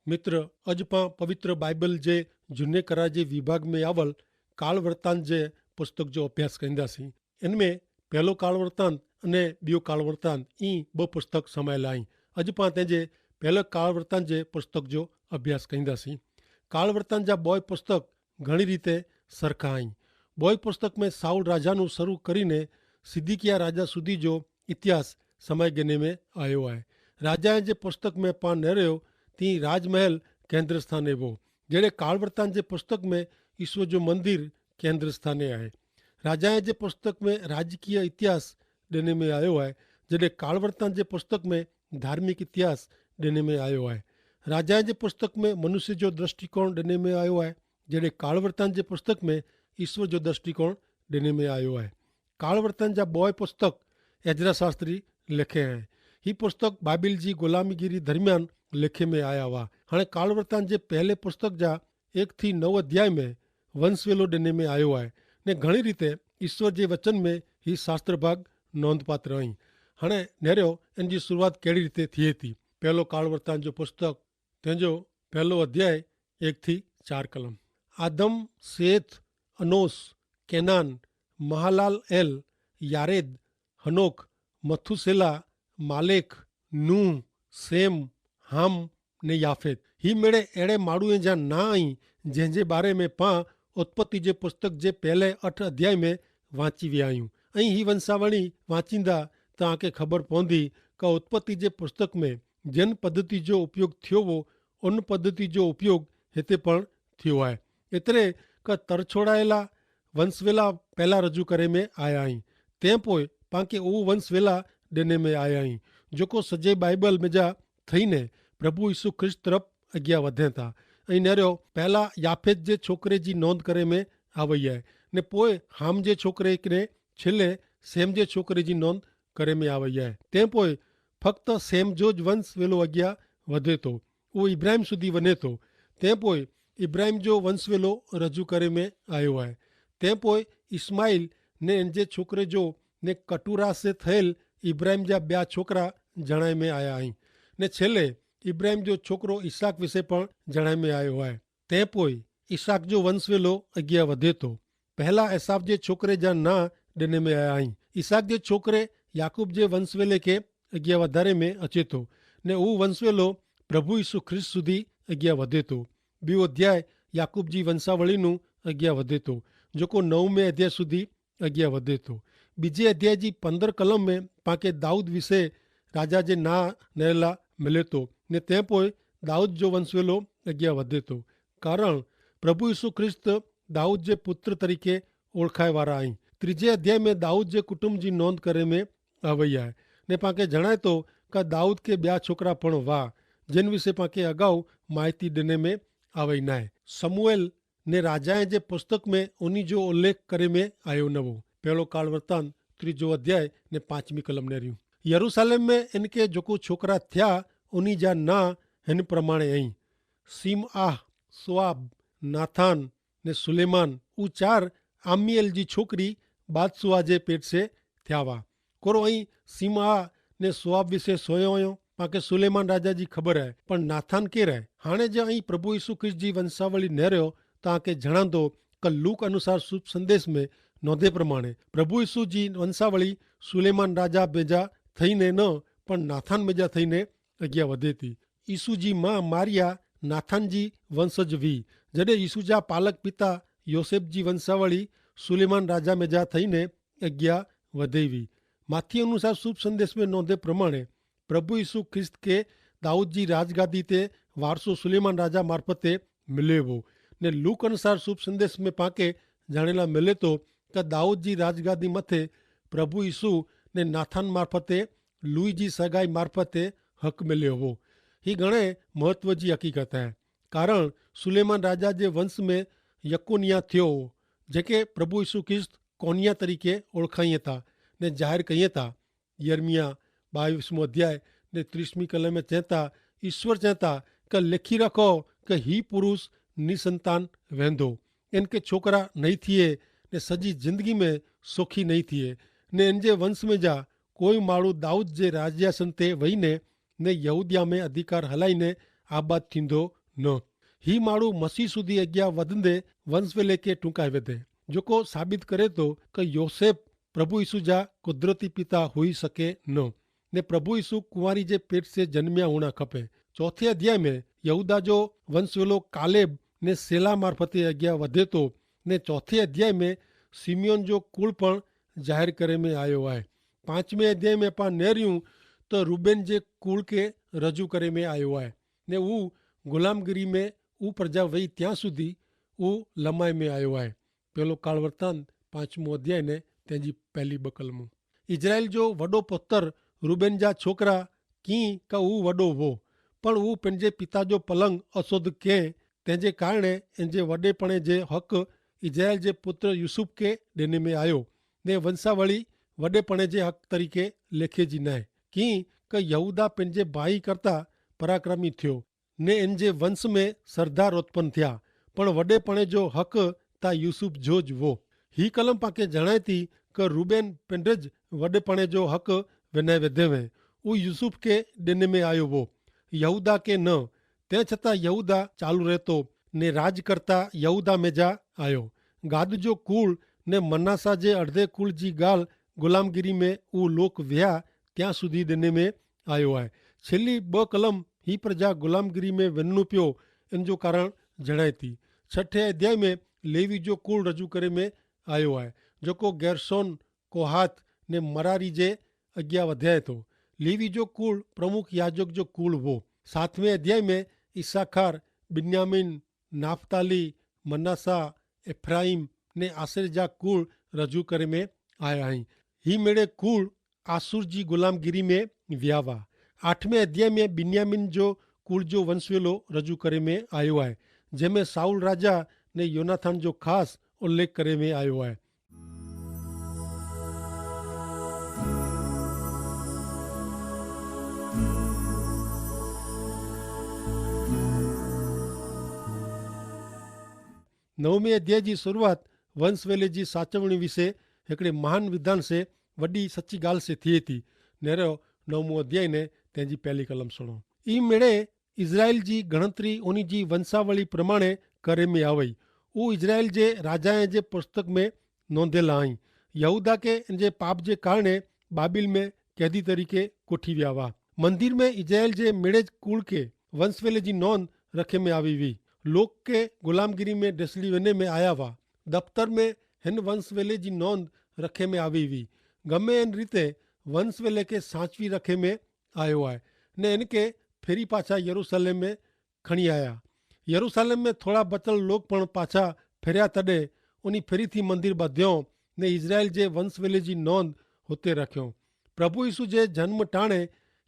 मित्र अज पां पवित्र बाइबल जे जूने करा जे विभाग में आवल काल वृत्तांत जे पुस्तक जो अभ्यास कंदासीं। इनमें पहलो काल वृत्तांत अने बियो काल वृत्तांत ई बो पुस्तक समायल आहिनि। अज पां तंहिंजे पहले काल वृत्तांत जे पुस्तक जो अभ्यास कंदासीं। काल वृत्तांत जा बोय पुस्तक घणी रीते सरखा आहिनि। बोय पुस्तक में साउल राजाનું શરૂ કરીને સિદિકિયા રાજા સુધી जो इतिहास समय गिने में आयो है। राजाए जे पुस्तक में पां नर्यो ती राजमहल केंद्र स्थाने वो जेड़े काल वृत्तांत जे पुस्तक में ईश्वर जो मंदिर केंद्र स्थाने है। राजाए जे पुस्तक में राजकीय इतिहास ॾिने में आयो है, जॾहिं काल वृत्तांत जे पुस्तक में धार्मिक इतिहास ॾिने में आयो है। राजाए जे पुस्तक में मनुष्य जो दृष्टिकोण ॾिने में आयो है, जॾहिं काल वृत्तांत जे पुस्तक में ईश्वर जो दृष्टिकोण ॾिने में आयो है। काल वृत्तांत जा बोय पुस्तक एजरा शास्त्री लिखे हैं। ही पुस्तक बाइबिल जी गुलामीगिरी दरमियान लिखे में आया हुआ। हाँ काल वृत्तांत जे पहले पुस्तक जा 1 થી 9 अध्याय में वंशवेलो ॾिने में आयो है ने घणी रीते ईश्वर जे वचन में ही शास्त्र भाग नोंधपात्र आई। हाँ नेरियो इन जी शुरुआत कहिड़ी रीते थिए थी। पहलो काल वृत्तांत जो पुस्तक तंहिंजो पहलो अध्याय 1 થી 4 कलम। आदम, सेथ, अनोस, केनान, महालाल एल, यारेद, हनोक, मथुसेला, मालेक, नूह, सेम, हाम ने याफेत। ही मेड़े अड़े माण्हूअ जा ना आई जंहिंजे बारे में पां उत्पत्ति जे पुस्तक जे पहले 8 अध्याय में वांची विया आहियूं। ऐं ही वंशावणी वाचींदा तव्हांखे ख़बर पवंदी का उत्पत्ति जे पुस्तक में जिन पद्धति जो उपयोग थियो हो उन पद्धति जो उपयोग हिते पण थियो आहे। एतिरे का तरछोड़ायला वंशवेला पहला रजू करे में आया आहिनि। तंहिं पोइ पांखे उहो वंशवेला ॾिने में आया आहिनि जेको सॼे बाइबल में जा थईने प्रभु यीशु ख्रिस्त तरफ़ अॻियां वधनि था। ऐं नेरियो पहला याफेत जे छोकिरे जी नोंद करे में आवई आहे ने पोइ हाम जे छोकिरे ने छिले सेम जे छोकिरे जी नोंद करे में आवई आहे। तंहिं पोइ फक्त सेम जो ज वंश वेलो अॻियां वधे थो, उहो इब्राहिम સુધી वञे थो। तंहिं पोइ इब्राहिम जो वंश वेलो रजू करे में आयो आहे। तंहिं पोइ इस्माइल ने इन जे छोकिरे जो ने कटूरा से थियल इब्राहिम जा ॿिया छोकिरा जणाए में आया आहिनि ने छेले इब्राहिम जो छोकिरो इसहाक विषय पण जणाए में आयो आहे। तंहिं पोइ इसहाक जो वंश वेलो अॻियां वधे थो। पहला एसाव जे छोकिरे जा ना ॾिने में आया आहिनि। इसहाक जे छोकिरे याकूब जे वंशवेले खे अॻियां वधारे में अचे थो ने उहो वंशवेलो प्रभु यीशु ख्रिस्त સુધી अॻियां वधे थो। ॿियो अध्याय याकूब जी वंशावळीનું अॻियां वधे थो जेको 9वें अध्याय સુધી अॻियां वधे थो। बीजे अध्याय जी 15 कलम में पांखे दाऊद विषय राजा जे ना नयला मिले थो ने तंहिं पोइ दाऊद जो वंशवेलो अॻियां वधे थो। कारण प्रभु यीशु ख्रिस्त दाऊद जे पुत्र तरीक़े ओळखाए वारा आहिनि। त्रीजे अध्याय में दाऊद जे कुटुंब जी नोंद करे में आवई आहे ने पांखे जणाए थो का दाऊद के ॿिया छोकिरा पण हुआ जिन विषय पांखे अगाऊ माहिती ॾिने में आवई न आहे। समूएल ने राजाए जे पुस्तक में उन्ही जो उल्लेख करे में आयो न हो। पहलो काल वृत्तांत 3 अध्याय ने 5वीं कलम नेरियूं। यरूशलेम में इनके जेको छोकिरा थिया उन्ही जा ना हिन प्रमाणे आई। सीमआह, सुआब, नाथान ने सुलेमान उ 4 आमियल जी छोकरी बादशुआ जे पेट से थिया हुआ। कोरो ऐं सीमआह ने सुआब विषय सोयो हुयो पांखे सुलेमान राजा जी ख़बर आहे, पर नाथान केरु आहे। हाणे जे ऐं प्रभु यीशु ख्रिस्त जी वंशावली नेरियो तव्हांखे जणंदो क लूक अनुसार शुभ संदेश में नोंधे प्रमाणे प्रभु यीशु जी वंशावली सुलेमान राजा बेजा થઈને ન પણ નાથાન બેજા થઈને અગિયાર વધે હતી। ઈસુ जी मां मारिया नाथान जी वंशज वी जॾहिं ईसू जा पालक पिता योसेफ जी वंशावली सुलेमान राजा मेजा થઈને अॻियां वधे हुई। माथी अनुसार शुभ संदेश में नोंधे प्रमाणे प्रभु यीशु ख्रिस्त के दाऊद जी राजगादी ते वारसो सुलेमान राजा मार्फते मिले हो ने लूक अनुसार शुभ संदेश में पाके जाणेला मिले तो कि दाऊद जी राजगादी मथे प्रभु यीशु ने नाथान मार्फते लुई जी सगाई मार्फते हक मिले हो। ही घणे महत्व जी हकीकत है। कारण सुलेमान राजा जे वंश में यकोनिया थियो हो जेके प्रभु यीशु ख्रिस्त कोनिया तरीके ओळखाईं था ने जाहिर कईं था। यर्मिया 22 अध्याय ने 30वीं कलम में चवता ईश्वर चवता कि लिखी रखो कि ही पुरुष निसंतान वेंदो, इनके छोकरा नहीं थिए ने सजी जिंदगी में सुखी नहीं थिए ने इन जे वंश में जा कोई माण्हू दाऊद जे राज्यासन ते वहीने ने यहूदिया में अधिकार हलाईने आबाद थींदो ન। ही माण्हू मसीह સુધી અગિયા વધંદે વંશવેલે કે ટૂંકાए વધે, જેको साबित करे तो कि योसेफ प्रभु यीशु जा कुदरती पिता हुई सके न, ने प्रभु यीशु कुंवारी जे पेट से जन्मिया होना खपे। चौथे अध्याय में यहूदा जो वंशवेलो कालेब ने सेला मार्फते अगिया वधे तो, ने चौथे अध्याय में सिमियोन जो कुल पण जाहिर करे में आयो है। पांचवें अध्याय में पा नेरियूं तो रूबेन जे कुल के रजू करे में आयो है, ने वो गुलामगिरी में वो प्रजा वही त्या सुधी वो लमाई में आयो है। पेलो काल वर्तांत 5मो अध्याय ने तेजी पहली बकलमो। इजराइल जो वडो पुत्र रूबेन जा छोकरा की का वो वडो वो, पण वो पंहिंजे पिता जो पलंग असुध के तेजे कारणे इंजे वडेपणे जे हक इजराइल जे पुत्र यूसुफ के ॾिने में आयो, ने वंशावली वडेपणे जे हक तरीके लेखे जी नाहे की क यहूदा पंहिंजे भाई करता पराक्रमी थियो, ने इंजे वंश में सरदार उत्पन्न थिया, पण वडेपणे जो हक ता यूसुफ जो ज वो। ही कलम पाके जणाए थी क रूबेन पिंडज वडेपणे जो हक विनाए विधेवे, वो यूसुफ के ॾिने में आयो वो, यहूदा के न। ते छतां यहूदा चालू रहतो, ने राज करता यहूदा में जा आयो। गाद जो कुल ने मनासा जे अर्धे कुल जी गाल गुलामगिरी में वो लोक विया त्या सुधी ॾिने में आयो है। छेल्ली 2 कलम ही प्रजा गुलामगिरी में वञणो पियो इन जो कारण जणाए थी। छठे अध्याय में लेवी जो कुल रजू करे में आयो है, जेको गेरसोन कोहात ने मरारी जे अगिया वधाए तो। लेवी जो कुल प्रमुख याजक जो कुल वो। 7वें अध्याय में इसाखार, बिन्यामीन, नाफ्ताली, मनासा, एफ्राइम ने आसेर जा कुल रजू करे में आया हैं। ही मेड़े कुल आसुर जी गुलामगिरी में व्यावा। 8वें अध्याय में बिन्यामीन जो कुल जो वंशवेलो रजू करे में आयो है, जंहिंमें साउल राजा ने योनाथान जो खास उल्लेख करे में आयो है। नवमें अध्याय की शुरुआत वंशवेले की साचवणी विषे हिकिड़े महान विधान से वॾी सच्ची गाल से थिए थी। नेरो 9मो अध्याय ने तेजी पहली कलम सुनो। ई मेड़े इजराइल जी गणतरी उन्हीं जी वंशावली प्रमाणे करे में आवई। वो इजराइल जे राजाए जे पुस्तक में नोंधेल आई। यहूदा के इनजे पाप जे कारणे बाबिल में कैदी तरीके कोठी विया हुआ। मंदिर में इजराइल जे मेड़े कुल के वंशवेले जी नोंद रखे में आवी हुई। लोक के गुलामगिरी में ॾिसली वञे में आया हुआ। दफ्तर में हिन वंशवेले जी नोंद रखे में आवी हुई। गमे इन रीते वंशवेले के साचवी रखे में आयो है, ने इनके फेरी पाछा यरूशलेम में खणी आया। यरूशलेम में थोड़ा बचल लोग पण पाछा फेरिया तॾे उनी फेरी थी मंदिर ॿधियो, ने इजराइल जे वंशवेले जी नोंद हुते रखियो। प्रभु यीशु जे जन्म टाणे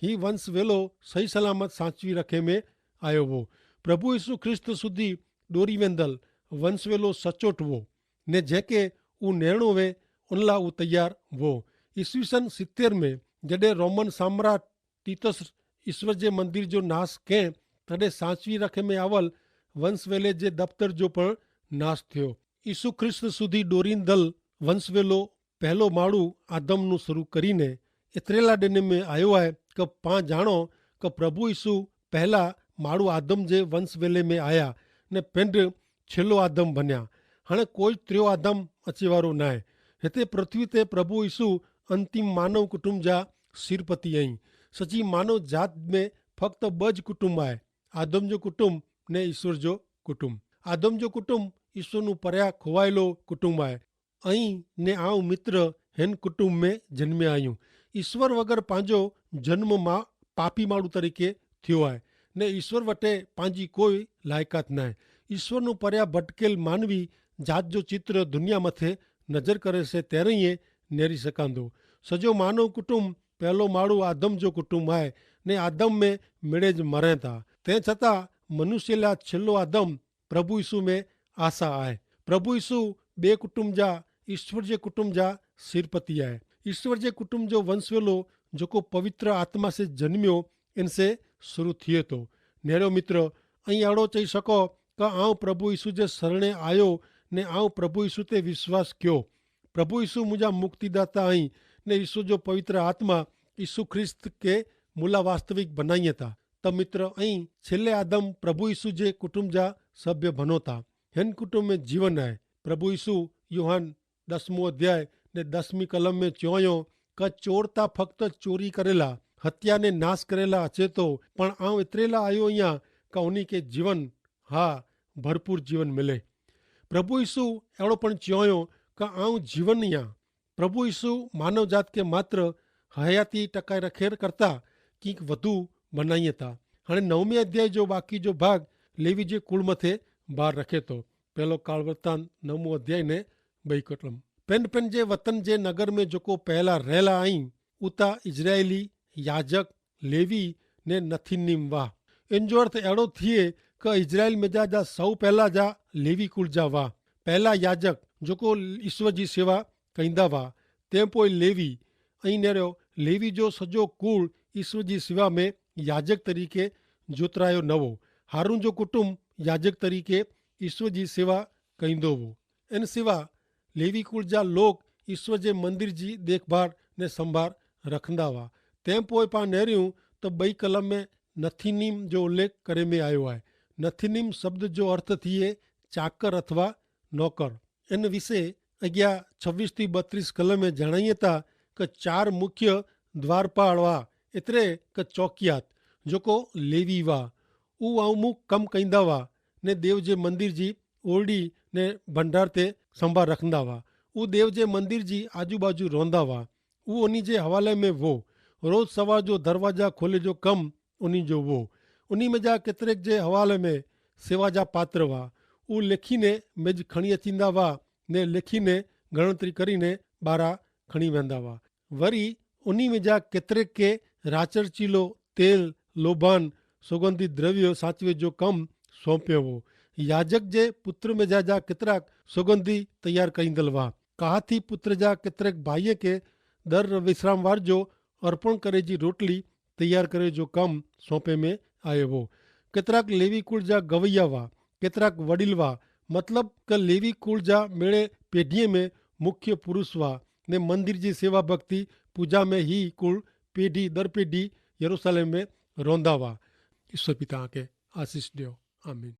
ही वंशवेलो सही सलामत साचवी रखे में आयो हो। प्रभु यीशु ख्रिस्त सुधी डोरी वेंदल वंशवेलो सचोट वो, ने जेके ऊ नेणो वे उन ला ऊ तैयार वो। ईस्वीसन 70 में जॾहिं रोमन सम्राट टीतस ईश्वर जे मंदिर जो नाश कयं, तॾहिं साचवी रखे में आवल वंशवेले जे दफ़्तर जो पण नाश थियो। ईसु ख्रिस्त सुधी डोरींदल वंशवेलो पहलो माण्हू आदम नु शुरू करीने एतिरेला ॾिने में आयो आहे कि पां जाणो कि प्रभु यीशु पहला माण्हू आदम जे वंशवेले में आया ने पिंड छिलो आदम बनिया। हाणे कोई त्रियो आदम अचे वारो न आहे। हिते पृथ्वी ते प्रभु यीशु अंतिम मानव कुटुंब जा सिरपति आहिनि। सची मानव जात में फक्त 2 ज कुटुंब आहे, आदम जो कुटुंब ने ईश्वर जो कुटुंब। आदम जो कुटुंब ईश्वर नु परिया खोवायेलो कुटुंब आहे। ऐं ने आऊं मित्र हिन कुटुंब में जन्मिया आहियूं। ईश्वर वगर पंहिंजो जन्म मां पापी माण्हू तरीके थियो आहे, ने ईश्वर वटे पंहिंजी कोई लाइकात न आहे। ईश्वर नु परिया भटकेल मानवी जात जो चित्र दुनिया मथे नज़र करे से तेरे ई नेरी सघंदो। सॼो मानव कुटुंब पहलो माण्हू आदम जो कुटुंब आहे, ने आदम में मिड़ेज मरे था। तंहिं छतां मनुष्य लाइ छिलो आदम प्रभु यीशु में आशा आहे। प्रभु यीशु ॿिए कुटुंब जा ईश्वर जे कुटुंब जा सिरपति आहे। ईश्वर जे कुटुंब जो वंशवेलो जेको पवित्र आत्मा से जन्मियो इनसे शुरू थिए थो। नेरो मित्र, ऐं अहिड़ो चई सको कि आऊं प्रभु यीशु जे शरणे आयो ने आऊं प्रभु यीशु ते विश्वास कयो। प्रभु यीशु मुंहिंजा मुक्तिदाता आहीं, ने यीशु जो पवित्र आत्मा यीशु ख्रिस्त के मुला वास्तविक बनाईअ था। त मित्र અહીં છેલ્લે આદમ પ્રભુ ઈસુ જે કુટુંબ જા સભ્ય બનોતા હેન કુટુંબ में जीवन है। प्रभु ईसु यूहान 10मो अध्याय ने 10મી कलम में च्योयो क चोरता फक्त चोरी करेला हत्या ने नाश करेला अचे तो पण आऊं एतरेला आयो अहियां का उन्हीं के जीवन हाँ भरपूर जीवन मिले। प्रभु ईसु एवढो पण च्योयो का आऊं जीवन अहियां। प्रभु ईसु मानव जात के मात्र हयाती टकाए रखेर करता कंईक વધુ બનાવીએ હતા। हाणे 9મી अध्याय जो बाकी जो भाग लेवी जे कुल मथे बहार रखे तो पहलो काल वृत्तांत 9मो अध्याय ने 2 कलम पेन पेन जे वतन जे नगर में जो को पहला रहला आई उता इजरायली याजक लेवी ने नथीनीम वाह। इन जो अर्थ एड़ो थिए कि इजराइल में जा सौ पहला जा लेवी कुल जा वाह पहला याजक जो को ईश्वर जी सेवा कंदा वाह ते पोइ लेवी अहीं नेरो लेवी जो सजो कुल ईश्वर जी सेवा में याजक तरीके जोतरायो नवो। हारून जो कुटुंब याजक तरीके ईश्वर जी सेवा कंदो वो। इन सिवा लेवी कुल जा लोग ईश्वर जे मंदिर जी देखभाल ने संभाल रखंदा हुआ। तंहिं पोइ पाण नेरियूं त 2 कलम में नथीनीम जो उल्लेख करे में आयो आहे। नथीनीम शब्द जो अर्थ थिए चाकर अथवा नौकर। इन विषय अॻियां 26 થી 32 कलम में जणाईए था कि 4 मुख्य द्वारपाल हुआ एतिरे क चौकियात जेको लेवी हुआ उहो अमुक कम कंदा हुआ ने देव जे मंदिर जी ओरडी ने भंडार ते संभाल रखंदा हुआ। उहो देव जे मंदिर जी आजू बाजू रहंदा हुआ। उहो उन्हीं जे हवाले में वो रोज सवार जो दरवाजा खोले जो कम उन्हीं जो वो उन्हीं में जा केतिरेक जे हवाले में सेवा जा पात्र हुआ। उहो लिखीने मेज खणी अचींदा हुआ ने लिखीने गणतरी करीने ॿाहिरां खणी वेंदा हुआ। वरी उन्हीं में जा केतिरेक के राचर चीलो तेल लोबान सुगंधी द्रव्य साचवे जो कम सौंपियो हो। याजक जे पुत्र में जा केतिराक सुगंधी तैयार कईंदल हुआ। कहाती पुत्र जा केतिरेक भाईअ के दर विश्रामवार जो अर्पण करे जी रोटली तैयार करे जो कम सौंपे में आयो हो। केतिराक लेवी कुल जा गवैया हुआ केतिराक वडील हुआ मतलब क लेवी कुल जा मेड़े पेढ़ीअ में मुख्य पुरुष हुआ ने मंदिर जी सेवा भक्ति पूजा में ही कुल पीढ़ी दर पीढ़ी यरूशलेम में रहंदा हुआ। ईश्वर पिता के आशीष ॾियो। आमीन।